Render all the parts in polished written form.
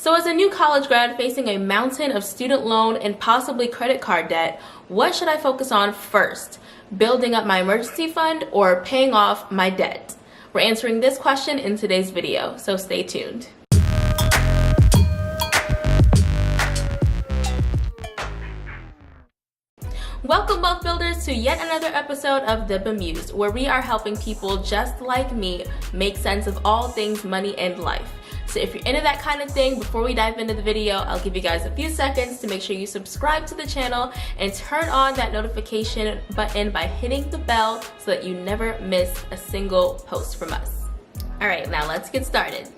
So as a new college grad facing a mountain of student loan and possibly credit card debt, what should I focus on first? Building up my emergency fund or paying off my debt? We're answering this question in today's video, so stay tuned. Welcome, wealth builders, to yet another episode of The Bemused, where we are helping people just like me make sense of all things money and life. So if you're into that kind of thing, before we dive into the video, I'll give you guys a few seconds to make sure you subscribe to the channel and turn on that notification button by hitting the bell so that you never miss a single post from us. All right, now let's get started.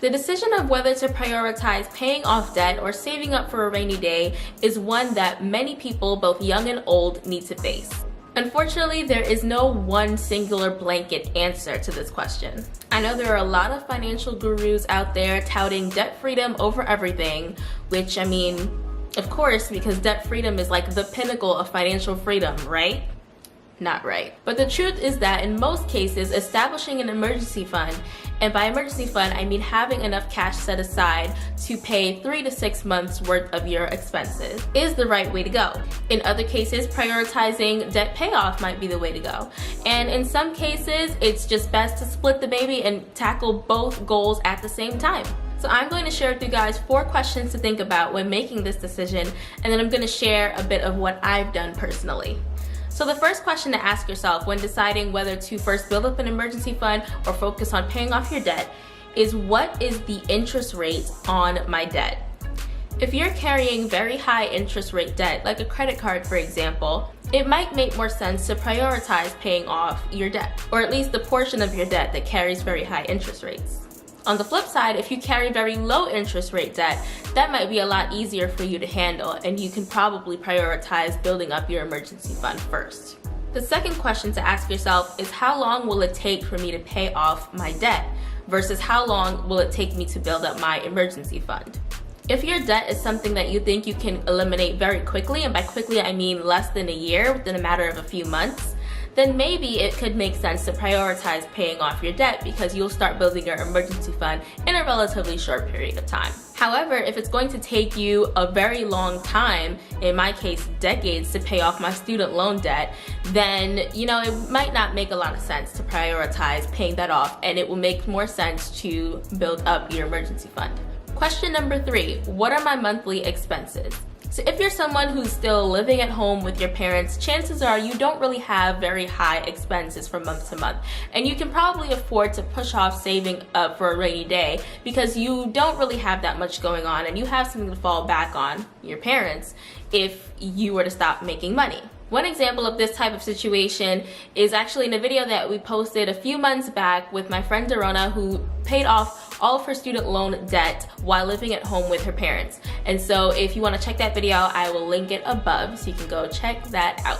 The decision of whether to prioritize paying off debt or saving up for a rainy day is one that many people, both young and old, need to face. Unfortunately, there is no one singular blanket answer to this question. I know there are a lot of financial gurus out there touting debt freedom over everything, which, I mean, of course, because debt freedom is like the pinnacle of financial freedom, right? Not right. But the truth is that in most cases, establishing an emergency fund, and by emergency fund, I mean having enough cash set aside to pay 3 to 6 months worth of your expenses, is the right way to go. In other cases, prioritizing debt payoff might be the way to go. And in some cases, it's just best to split the baby and tackle both goals at the same time. So I'm going to share with you guys 4 questions to think about when making this decision, and then I'm going to share a bit of what I've done personally. So the first question to ask yourself when deciding whether to first build up an emergency fund or focus on paying off your debt is, what is the interest rate on my debt? If you're carrying very high interest rate debt, like a credit card for example, it might make more sense to prioritize paying off your debt, or at least the portion of your debt that carries very high interest rates. On the flip side, if you carry very low interest rate debt, that might be a lot easier for you to handle, and you can probably prioritize building up your emergency fund first. The second question to ask yourself is, how long will it take for me to pay off my debt versus how long will it take me to build up my emergency fund? If your debt is something that you think you can eliminate very quickly, and by quickly I mean less than a year, within a matter of a few months, then maybe it could make sense to prioritize paying off your debt because you'll start building your emergency fund in a relatively short period of time. However, if it's going to take you a very long time, in my case decades, to pay off my student loan debt, then it might not make a lot of sense to prioritize paying that off, and it will make more sense to build up your emergency fund. Question number 3, what are my monthly expenses? So if you're someone who's still living at home with your parents, chances are you don't really have very high expenses from month to month. And you can probably afford to push off saving up for a rainy day because you don't really have that much going on and you have something to fall back on, your parents, if you were to stop making money. One example of this type of situation is actually in a video that we posted a few months back with my friend Dorona, who paid off all of her student loan debt while living at home with her parents. And so if you want to check that video, I will link it above so you can go check that out.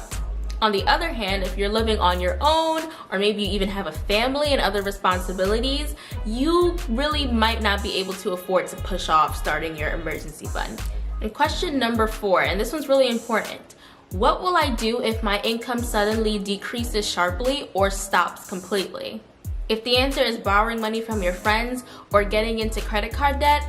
On the other hand, if you're living on your own, or maybe you even have a family and other responsibilities, you really might not be able to afford to push off starting your emergency fund. And question number 4, and this one's really important. What will I do if my income suddenly decreases sharply or stops completely? If the answer is borrowing money from your friends or getting into credit card debt,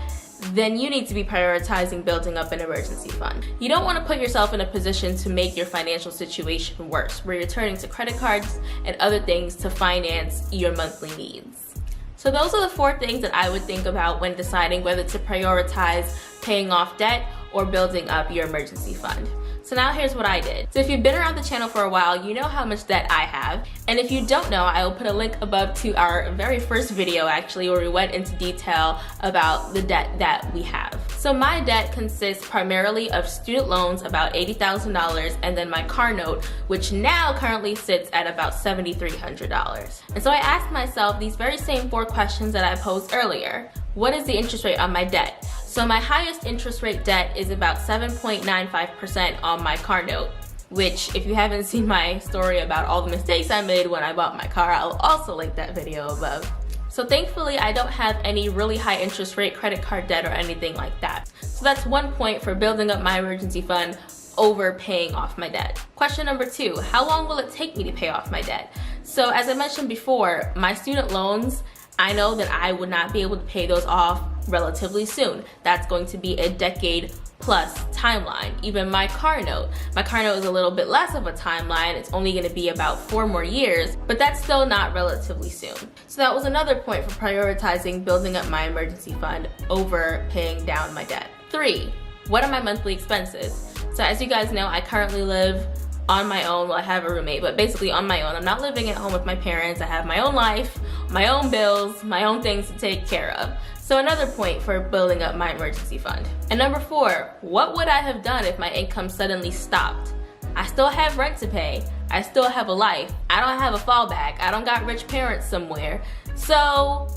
then you need to be prioritizing building up an emergency fund. You don't want to put yourself in a position to make your financial situation worse, where you're turning to credit cards and other things to finance your monthly needs. So those are the 4 things that I would think about when deciding whether to prioritize paying off debt or building up your emergency fund. So now here's what I did. So if you've been around the channel for a while, you know how much debt I have. And if you don't know, I will put a link above to our very first video actually, where we went into detail about the debt that we have. So my debt consists primarily of student loans, about $80,000, and then my car note, which now currently sits at about $7,300. And so I asked myself these very same 4 questions that I posed earlier. What is the interest rate on my debt? So my highest interest rate debt is about 7.95% on my car note, which if you haven't seen my story about all the mistakes I made when I bought my car, I'll also link that video above. So thankfully, I don't have any really high interest rate credit card debt or anything like that. So that's 1 point for building up my emergency fund over paying off my debt. Question number 2, how long will it take me to pay off my debt? So as I mentioned before, my student loans, I know that I would not be able to pay those off relatively soon. That's going to be a decade plus timeline. Even my car note is a little bit less of a timeline. It's only going to be about 4 more years, but that's still not relatively soon. So that was another point for prioritizing building up my emergency fund over paying down my debt. 3, what are my monthly expenses? So as you guys know, I currently live on my own. Well, I have a roommate, but basically on my own. I'm not living at home with my parents. I have my own life, my own bills, my own things to take care of. So another point for building up my emergency fund. And number 4, what would I have done if my income suddenly stopped? I still have rent to pay. I still have a life. I don't have a fallback. I don't got rich parents somewhere. So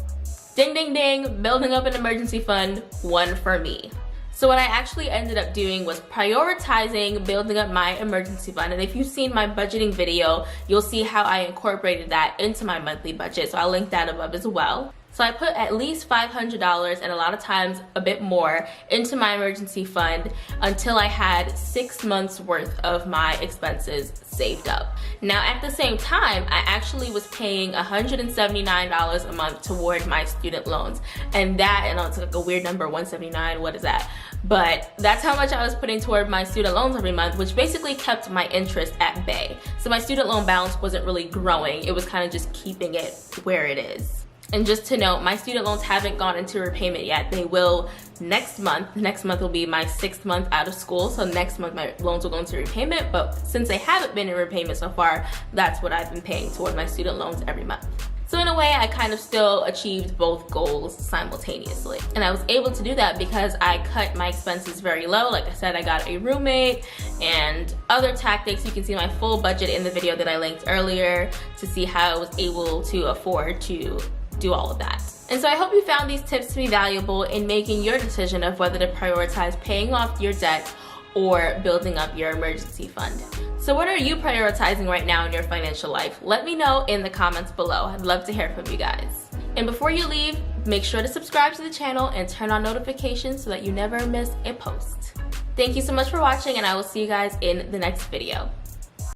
ding, ding, ding, building up an emergency fund, 1 for me. So what I actually ended up doing was prioritizing building up my emergency fund. And if you've seen my budgeting video, you'll see how I incorporated that into my monthly budget. So I'll link that above as well. So I put at least $500 and a lot of times a bit more into my emergency fund until I had 6 months worth of my expenses saved up. Now at the same time, I actually was paying $179 a month toward my student loans. And that, I know it's like a weird number, 179, what is that? But that's how much I was putting toward my student loans every month, which basically kept my interest at bay. So my student loan balance wasn't really growing. It was kind of just keeping it where it is. And just to note, my student loans haven't gone into repayment yet. They will next month. Next month will be my 6th month out of school. So next month my loans will go into repayment. But since they haven't been in repayment so far, that's what I've been paying toward my student loans every month. So in a way, I kind of still achieved both goals simultaneously. And I was able to do that because I cut my expenses very low. Like I said, I got a roommate and other tactics. You can see my full budget in the video that I linked earlier to see how I was able to afford to do all of that. And so I hope you found these tips to be valuable in making your decision of whether to prioritize paying off your debt or building up your emergency fund. So what are you prioritizing right now in your financial life? Let me know in the comments below. I'd love to hear from you guys. And before you leave, make sure to subscribe to the channel and turn on notifications so that you never miss a post. Thank you so much for watching, and I will see you guys in the next video.